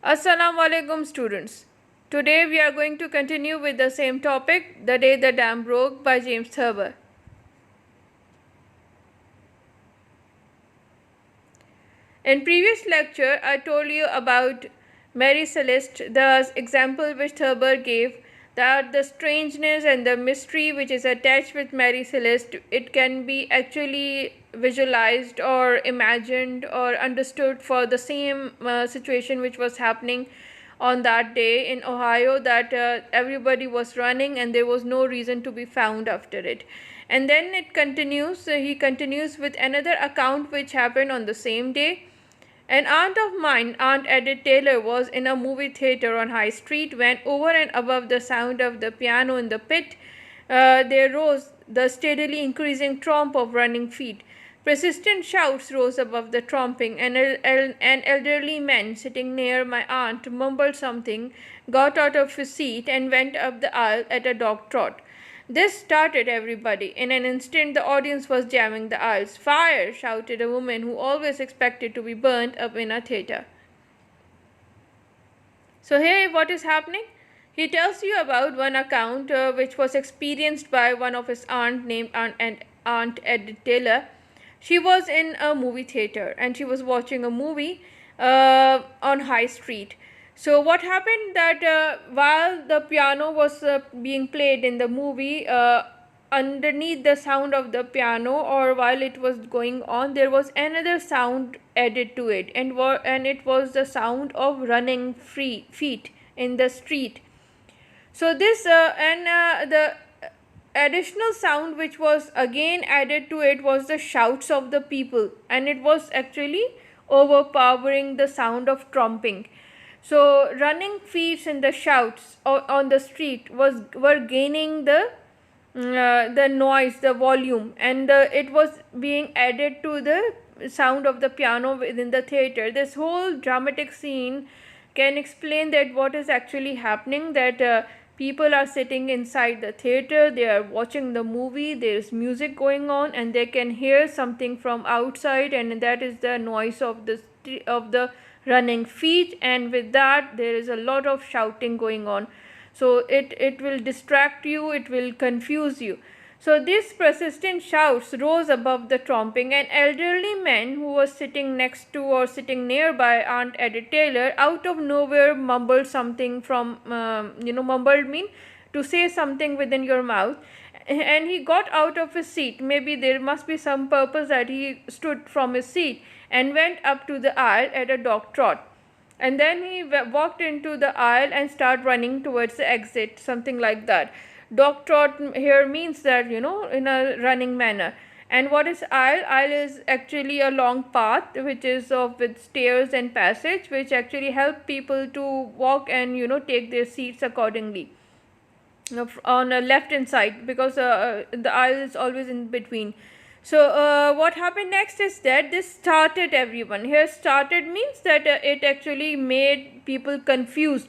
Assalamu alaikum students. Today we are going to continue with the same topic, The Day the Dam Broke by James Thurber. In previous lecture I told you about Mary Celeste, the example which Thurber gave, that the strangeness and the mystery which is attached with Mary Celeste, it can be actually visualized or imagined or understood for the same situation which was happening on that day in Ohio, that everybody was running and there was no reason to be found after it. And then it continues, he continues with another account which happened on the same day. An aunt of mine, Aunt Edith Taylor, was in a movie theater on High Street when, over and above the sound of the piano in the pit, there rose the steadily increasing tramp of running feet. Persistent shouts rose above the tromping, and an elderly man sitting near my aunt mumbled something, got out of his seat, and went up the aisle at a dog trot. This started everybody. In an instant, the audience was jamming the aisles. "Fire!" shouted a woman who always expected to be burnt up in a theater. So here what is happening? He tells you about one account which was experienced by one of his aunt named Aunt Edith Taylor. She was in a movie theater and she was watching a movie on High Street. So what happened that while the piano was being played in the movie, underneath the sound of the piano, or while it was going on, there was another sound added to it, and it was the sound of running feet in the street. So this and the additional sound which was again added to it was the shouts of the people, and it was actually overpowering the sound of tromping. So running feet and the shouts on the street were gaining the noise, the volume, and it was being added to the sound of the piano within the theater. This whole dramatic scene can explain that what is actually happening, that people are sitting inside the theater, they are watching the movie, there is music going on, and they can hear something from outside, and that is the noise of the running feet, and with that there is a lot of shouting going on. So it will distract you, it will confuse you. So these persistent shouts rose above the tromping. An elderly man who was sitting next to or sitting nearby Aunt Edith Taylor out of nowhere mumbled something from mumbled mean to say something within your mouth, and he got out of his seat. Maybe there must be some purpose that he stood from his seat and went up to the aisle at a dog trot. And then he walked into the aisle and started running towards the exit, something like that. Dog trot here means that, in a running manner. And what is aisle? Aisle is actually a long path which is with stairs and passage, which actually help people to walk and take their seats accordingly on a left hand side, because the aisle is always in between. So what happened next is that this started everyone. Here started means that it actually made people confused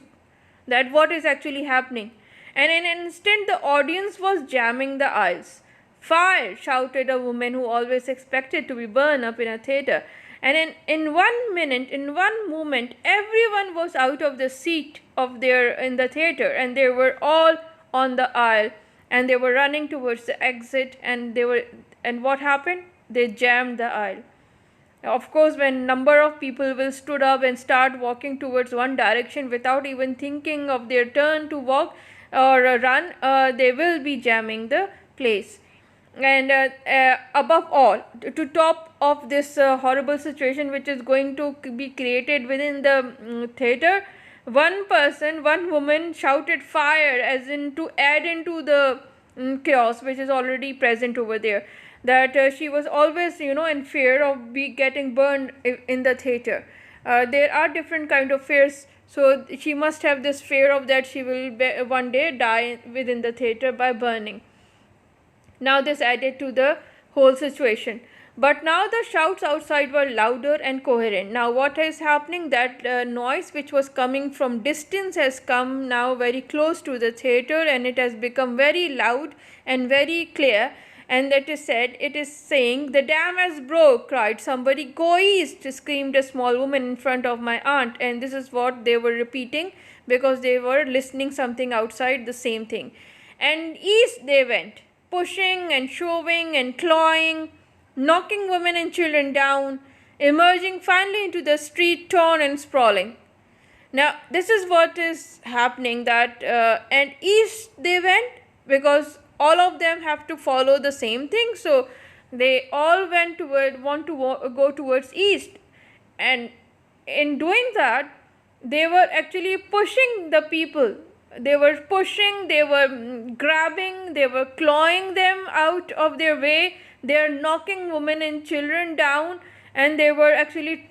that what is actually happening. And in an instant the audience was jamming the aisles. "Fire!" shouted a woman who always expected to be burned up in a theater. And in 1 minute, in one moment, everyone was out of the seat of in the theater, and they were all on the aisle, and they were running towards the exit, and what happened? They jammed the aisle. Of course, when number of people will stood up and start walking towards one direction without even thinking of their turn to walk or run, they will be jamming the place. And above all, to top of this horrible situation which is going to be created within the theater, one woman shouted "fire," as in to add into the chaos which is already present over there, that she was always in fear of getting burned in the theater. There are different kind of fears, so she must have this fear of that she will one day die within the theater by burning. Now this added to the whole situation. But now the shouts outside were louder and coherent. Now what is happening, that noise which was coming from distance has come now very close to the theater, and it has become very loud and very clear. and it is saying, "The dam has broke," cried somebody. "Go east," screamed a small woman in front of my aunt, and this is what they were repeating because they were listening something outside, the same thing. And east they went, pushing and shoving and clawing, knocking women and children down, emerging finally into the street torn and sprawling. Now, this is what is happening, that and east they went because all of them have to follow the same thing. So they all go towards east, and in doing that, they were actually pushing the people. They were pushing, they were grabbing, they were clawing them out of their way. They are knocking women and children down, and they were actually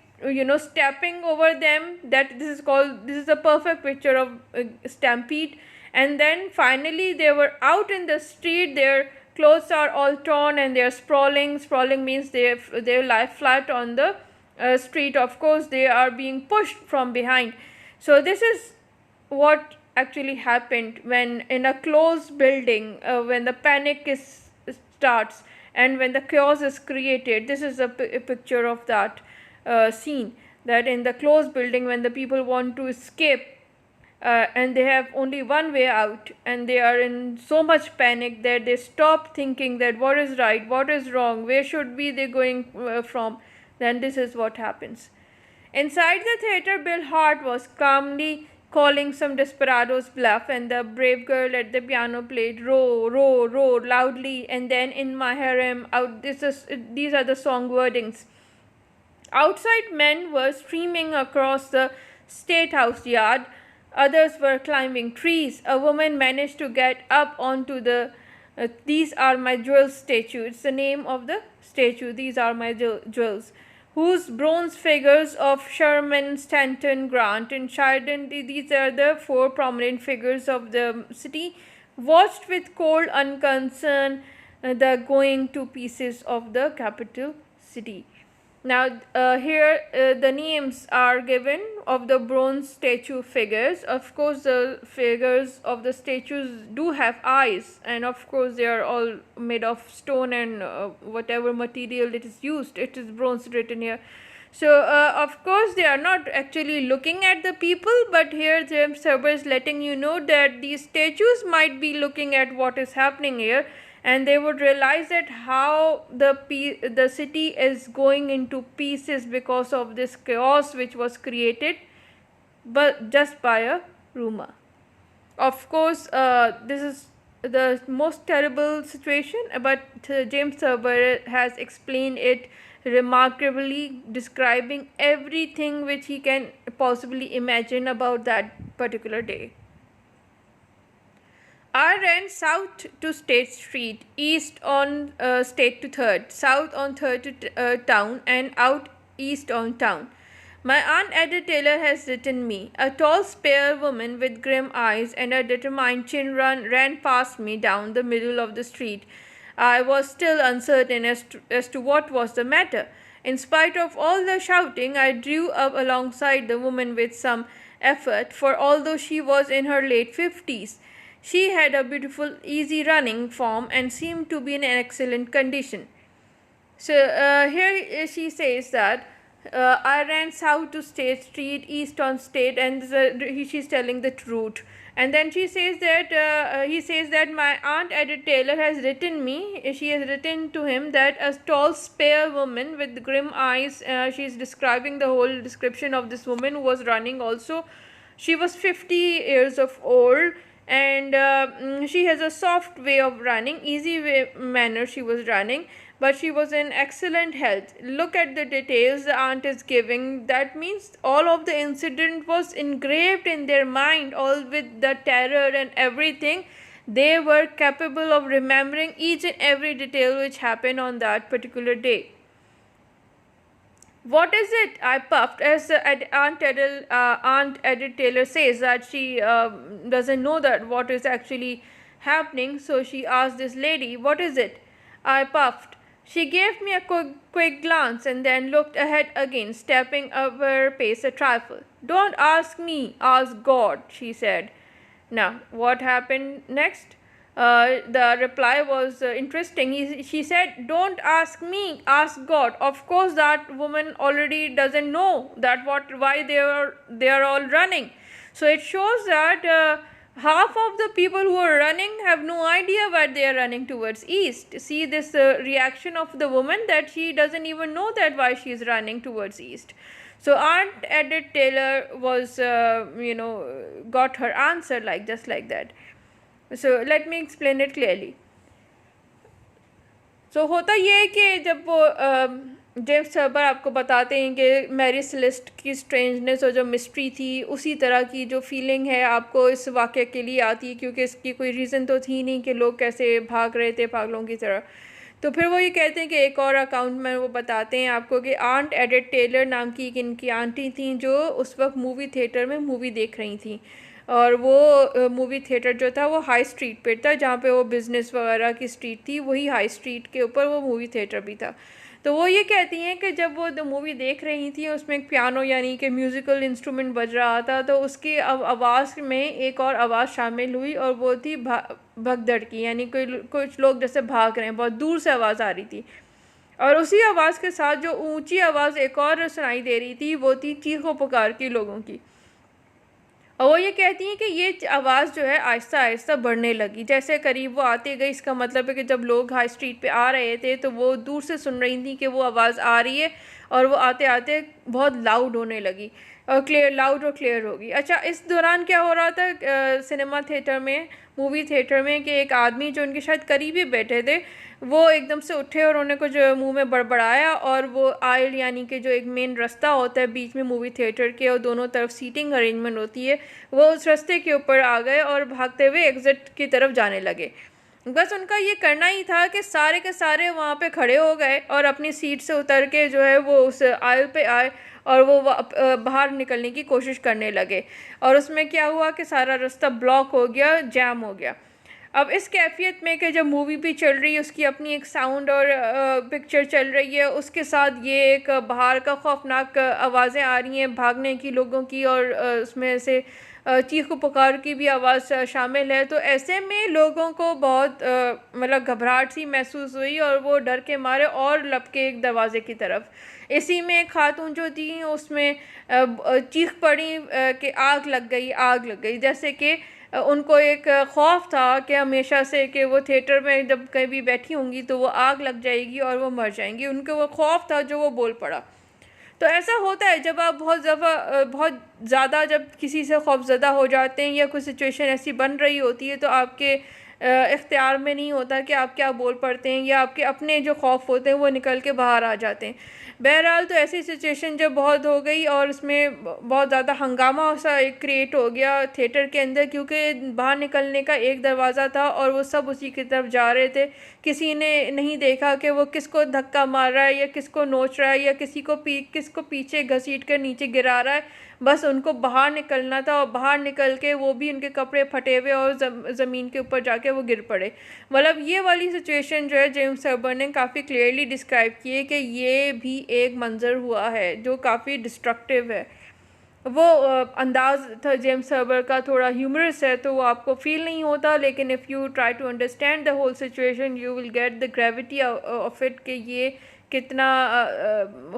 stepping over them. This is a perfect picture of stampede. And then finally they were out in the street. Their clothes are all torn and they are sprawling means they lie flat on the street. Of course, they are being pushed from behind. So this is what actually happened when in a closed building, when the panic starts and when the chaos is created. This is a picture of that scene, that in the closed building, when the people want to escape and they have only one way out, and they are in so much panic that they stop thinking that what is right, what is wrong, where should be they going from, then this is what happens. Inside the theatre, Bill Hart was calmly calling some desperado's bluff, and the brave girl at the piano played "Row, row, row" loudly, and then "In my harem." These are the song wordings. Outside, men were streaming across the State House yard. Others were climbing trees. A woman managed to get up onto the "These Are My Jewels" statue. It's the name of the statue, "These Are My Jewels," whose bronze figures of Sherman, Stanton, Grant, and Sheridan, these are the four prominent figures of the city, watched with cold unconcern the going to pieces of the capital city. Now, here the names are given of the bronze statue figures. Of course, the figures of the statues do have eyes, and of course, they are all made of stone and whatever material it is used. It is bronze written here. So, of course, they are not actually looking at the people, but here James Thurber is letting you know that these statues might be looking at what is happening here, and they would realize that how the city is going into pieces because of this chaos which was created but just by a rumor. Of course, this is the most terrible situation, but James Thurber has explained it remarkably, describing everything which he can possibly imagine about that particular day. I ran south to State Street, east on State to 3rd, south on 3rd to Town, and out east on Town. My Aunt Ada Taylor has written me. A tall, spare woman with grim eyes and a determined chin ran past me down the middle of the street. I was still uncertain as to what was the matter. In spite of all the shouting, I drew up alongside the woman with some effort, for although she was in her late 50s, she had a beautiful, easy running form and seemed to be in excellent condition. So here she says that I ran south to State Street, east on State, and she's telling the truth. And then she says that he says that my Aunt Ada Taylor has written me. She has written to him that a tall, spare woman with grim eyes. She's describing the whole description of this woman who was running. Also, she was 50 years of old, and she has a soft way of running, manner she was running, but she was in excellent health. Look at the details the aunt is giving. That means all of the incident was engraved in their mind, all with the terror and everything. They were capable of remembering each and every detail which happened on that particular day. What is it? I puffed, as Aunt Edith Taylor says that she doesn't know that what is actually happening. So she asked this lady, "What is it?" I puffed. She gave me a quick glance and then looked ahead again, stepping up her pace a trifle. "Don't ask me, ask God," she said. Now, what happened next? the reply was interesting. She said, "Don't ask me, ask God." Of course, that woman already doesn't know that why they are all running. So it shows that half of the people who are running have no idea why they are running towards east. See this reaction of the woman, that she doesn't even know that why she is running towards east. So Aunt Edith Taylor was, got her answer like just like that. So let me explain it clearly. So होता ये है कि जब वो James Serber आपको बताते हैं कि मैरी सेलेस्ट की स्ट्रेंजनेस और जो मिस्ट्री थी, उसी तरह की जो फीलिंग है आपको इस वाक़े के लिए आती है, क्योंकि इसकी कोई रीज़न तो थी नहीं कि लोग कैसे भाग रहे थे पागलों की तरह। तो फिर वो ये कहते हैं कि एक और अकाउंट में वो बताते हैं आपको कि आंट एडिथ टेलर नाम की एक इनकी आंटी थी जो उस वक्त मूवी थिएटर में मूवी देख रही थी, और वो मूवी थिएटर जो था वो हाई स्ट्रीट पे था, जहाँ पे वो बिज़नेस वगैरह की स्ट्रीट थी, वही हाई स्ट्रीट के ऊपर वो मूवी थिएटर भी था। तो वो ये कहती हैं कि जब वो मूवी देख रही थी उसमें एक पियानो यानी कि म्यूज़िकल इंस्ट्रूमेंट बज रहा था, तो उसकी आवाज़ में एक और आवाज़ शामिल हुई, और वो थी भगदड़ की, यानी कुछ लोग जैसे भाग रहे हैं, बहुत दूर से आवाज़ आ रही थी। और उसी आवाज़ के साथ जो ऊंची आवाज़ एक और सुनाई दे रही थी, वो थी चीखों पुकार की लोगों की। और वो ये कहती हैं कि ये आवाज़ जो है आहिस्ता आहिस्ता बढ़ने लगी, जैसे करीब वो आते गई। इसका मतलब है कि जब लोग हाई स्ट्रीट पे आ रहे थे तो वो दूर से सुन रही थी कि वो आवाज़ आ रही है, और वो आते आते बहुत लाउड होने लगी, और लाउड और क्लियर होगी। अच्छा, इस दौरान क्या हो रहा था सिनेमा थिएटर में, मूवी थिएटर में, कि एक आदमी जो उनके शायद करीबी बैठे थे, वो एकदम से उठे और उन्हें कुछ मुंह में बड़बड़ाया, और वो आयल यानी कि जो एक मेन रास्ता होता है बीच में मूवी थिएटर के और दोनों तरफ सीटिंग अरेंजमेंट होती है, वो उस रास्ते के ऊपर आ गए और भागते हुए एग्ज़िट की तरफ जाने लगे। बस उनका ये करना ही था कि सारे के सारे वहाँ पे खड़े हो गए और अपनी सीट से उतर के जो है वो उस आयल पे आए, और वो बाहर निकलने की कोशिश करने लगे। और उसमें क्या हुआ कि सारा रास्ता ब्लॉक हो गया, जैम हो गया। अब इस कैफियत में कि जब मूवी भी चल रही है, उसकी अपनी एक साउंड और पिक्चर चल रही है, उसके साथ ये एक बाहर का खौफनाक आवाज़ें आ रही हैं भागने की लोगों की, और उसमें से चीख पुकार की भी आवाज़ शामिल है। तो ऐसे में लोगों को बहुत मतलब घबराहट सी महसूस हुई, और वो डर के मारे और लपके एक दरवाज़े की तरफ। इसी में एक खातून जो थी उसमें चीख पड़ी कि आग लग गई, आग लग गई। जैसे कि उनको एक खौफ था कि हमेशा से कि वो थिएटर में जब कहीं भी बैठी होंगी तो वो आग लग जाएगी और वो मर जाएंगी, उनको वो खौफ था जो वो बोल पड़ा। तो ऐसा होता है जब आप बहुत ज़्यादा जब किसी से खौफज़दा हो जाते हैं, या कोई सिचुएशन ऐसी बन रही होती है, तो आपके इख्तियार में नहीं होता कि आप क्या बोल पड़ते हैं, या आपके अपने जो खौफ होते हैं वो निकल के बाहर आ जाते हैं। बहरहाल तो ऐसी सिचुएशन जब बहुत हो गई और उसमें बहुत ज़्यादा हंगामा सा एक क्रिएट हो गया थिएटर के अंदर, क्योंकि बाहर निकलने का एक दरवाज़ा था और वो सब उसी की तरफ जा रहे थे। किसी ने नहीं देखा कि वो किसको धक्का मार रहा है, या किसको नोच रहा है, या किसको पीछे घसीट कर नीचे गिरा रहा है। बस उनको बाहर निकलना था, और बाहर निकल के वो भी उनके कपड़े फटे हुए और ज़मीन के ऊपर जाके वो गिर पड़े। मतलब ये वाली सिचुएशन जो है जेम्स सर्बर ने काफ़ी क्लियरली डिस्क्राइब की है कि ये भी एक मंज़र हुआ है जो काफ़ी डिस्ट्रक्टिव है। वो अंदाज़ था जेम्स सर्बर का थोड़ा ह्यूमरस है, तो वो आपको फील नहीं होता, लेकिन if you try to understand the whole situation you will get the gravity of it, कि ये कितना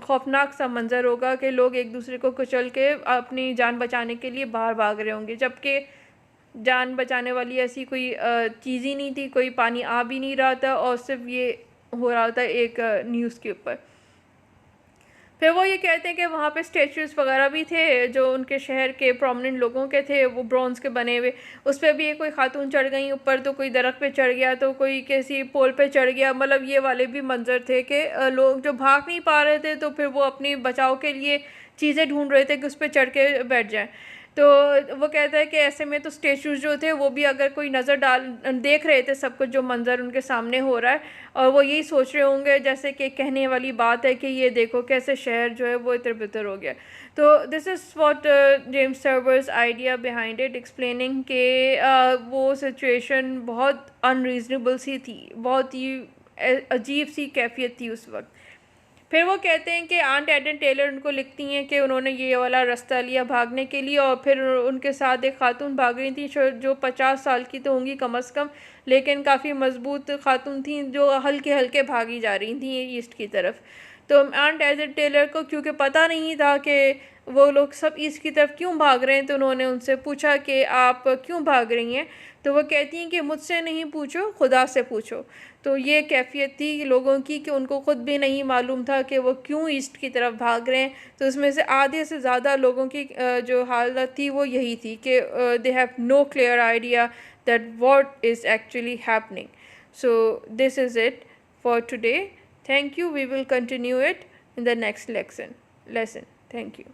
खौफनाक सा मंज़र होगा कि लोग एक दूसरे को कुचल के अपनी जान बचाने के लिए बाहर भाग रहे होंगे, जबकि जान बचाने वाली ऐसी कोई चीज़ ही नहीं थी, कोई पानी आ भी नहीं रहा था, और सिर्फ ये हो रहा था एक न्यूज़ के ऊपर। फिर वो ये कहते हैं कि वहाँ पे स्टैचूज़ वगैरह भी थे जो उनके शहर के प्रोमिनेंट लोगों के थे, वो ब्रॉन्ज़ के बने हुए। उस पर भी एक कोई खातून चढ़ गई ऊपर, तो कोई दरख्त पे चढ़ गया, तो कोई किसी पोल पे चढ़ गया। मतलब ये वाले भी मंजर थे कि लोग जो भाग नहीं पा रहे थे, तो फिर वो अपनी बचाव के लिए चीज़ें ढूंढ रहे थे कि उस पर चढ़ के बैठ जाएँ। तो वो कहता है कि ऐसे में तो स्टैचूज़ जो थे वो भी अगर कोई नज़र देख रहे थे सब कुछ जो मंज़र उनके सामने हो रहा है, और वो यही सोच रहे होंगे जैसे कि कहने वाली बात है कि ये देखो कैसे शहर जो है वो इतर बितर हो गया। तो this is what James servers idea behind it, explaining कि वो सिचुएशन बहुत अनरीज़नेबल सी थी, बहुत ही अजीब सी कैफियत थी उस वक्त। फिर वो कहते हैं कि आंट एडन टेलर उनको लिखती हैं कि उन्होंने ये वाला रास्ता लिया भागने के लिए, और फिर उनके साथ एक खातून भाग रही थी जो 50 साल की तो होंगी कम अज़ कम, लेकिन काफ़ी मजबूत खातून थी जो हल्के हल्के भागी जा रही थी ईस्ट की तरफ। तो आंट एडन टेलर को क्योंकि पता नहीं था कि वो लोग सब ईस्ट की तरफ क्यों भाग रहे हैं, तो उन्होंने उनसे पूछा कि आप क्यों भाग रही हैं। तो वो कहती हैं कि मुझसे नहीं पूछो, खुदा से पूछो। तो ये कैफ़ियत थी लोगों की कि उनको ख़ुद भी नहीं मालूम था कि वो क्यों ईस्ट की तरफ भाग रहे हैं। तो उसमें से आधे से ज़्यादा लोगों की जो हालत थी वो यही थी कि they have no clear idea that what is actually happening. So this is it for today. Thank you. We will continue it in the next lesson. Thank you.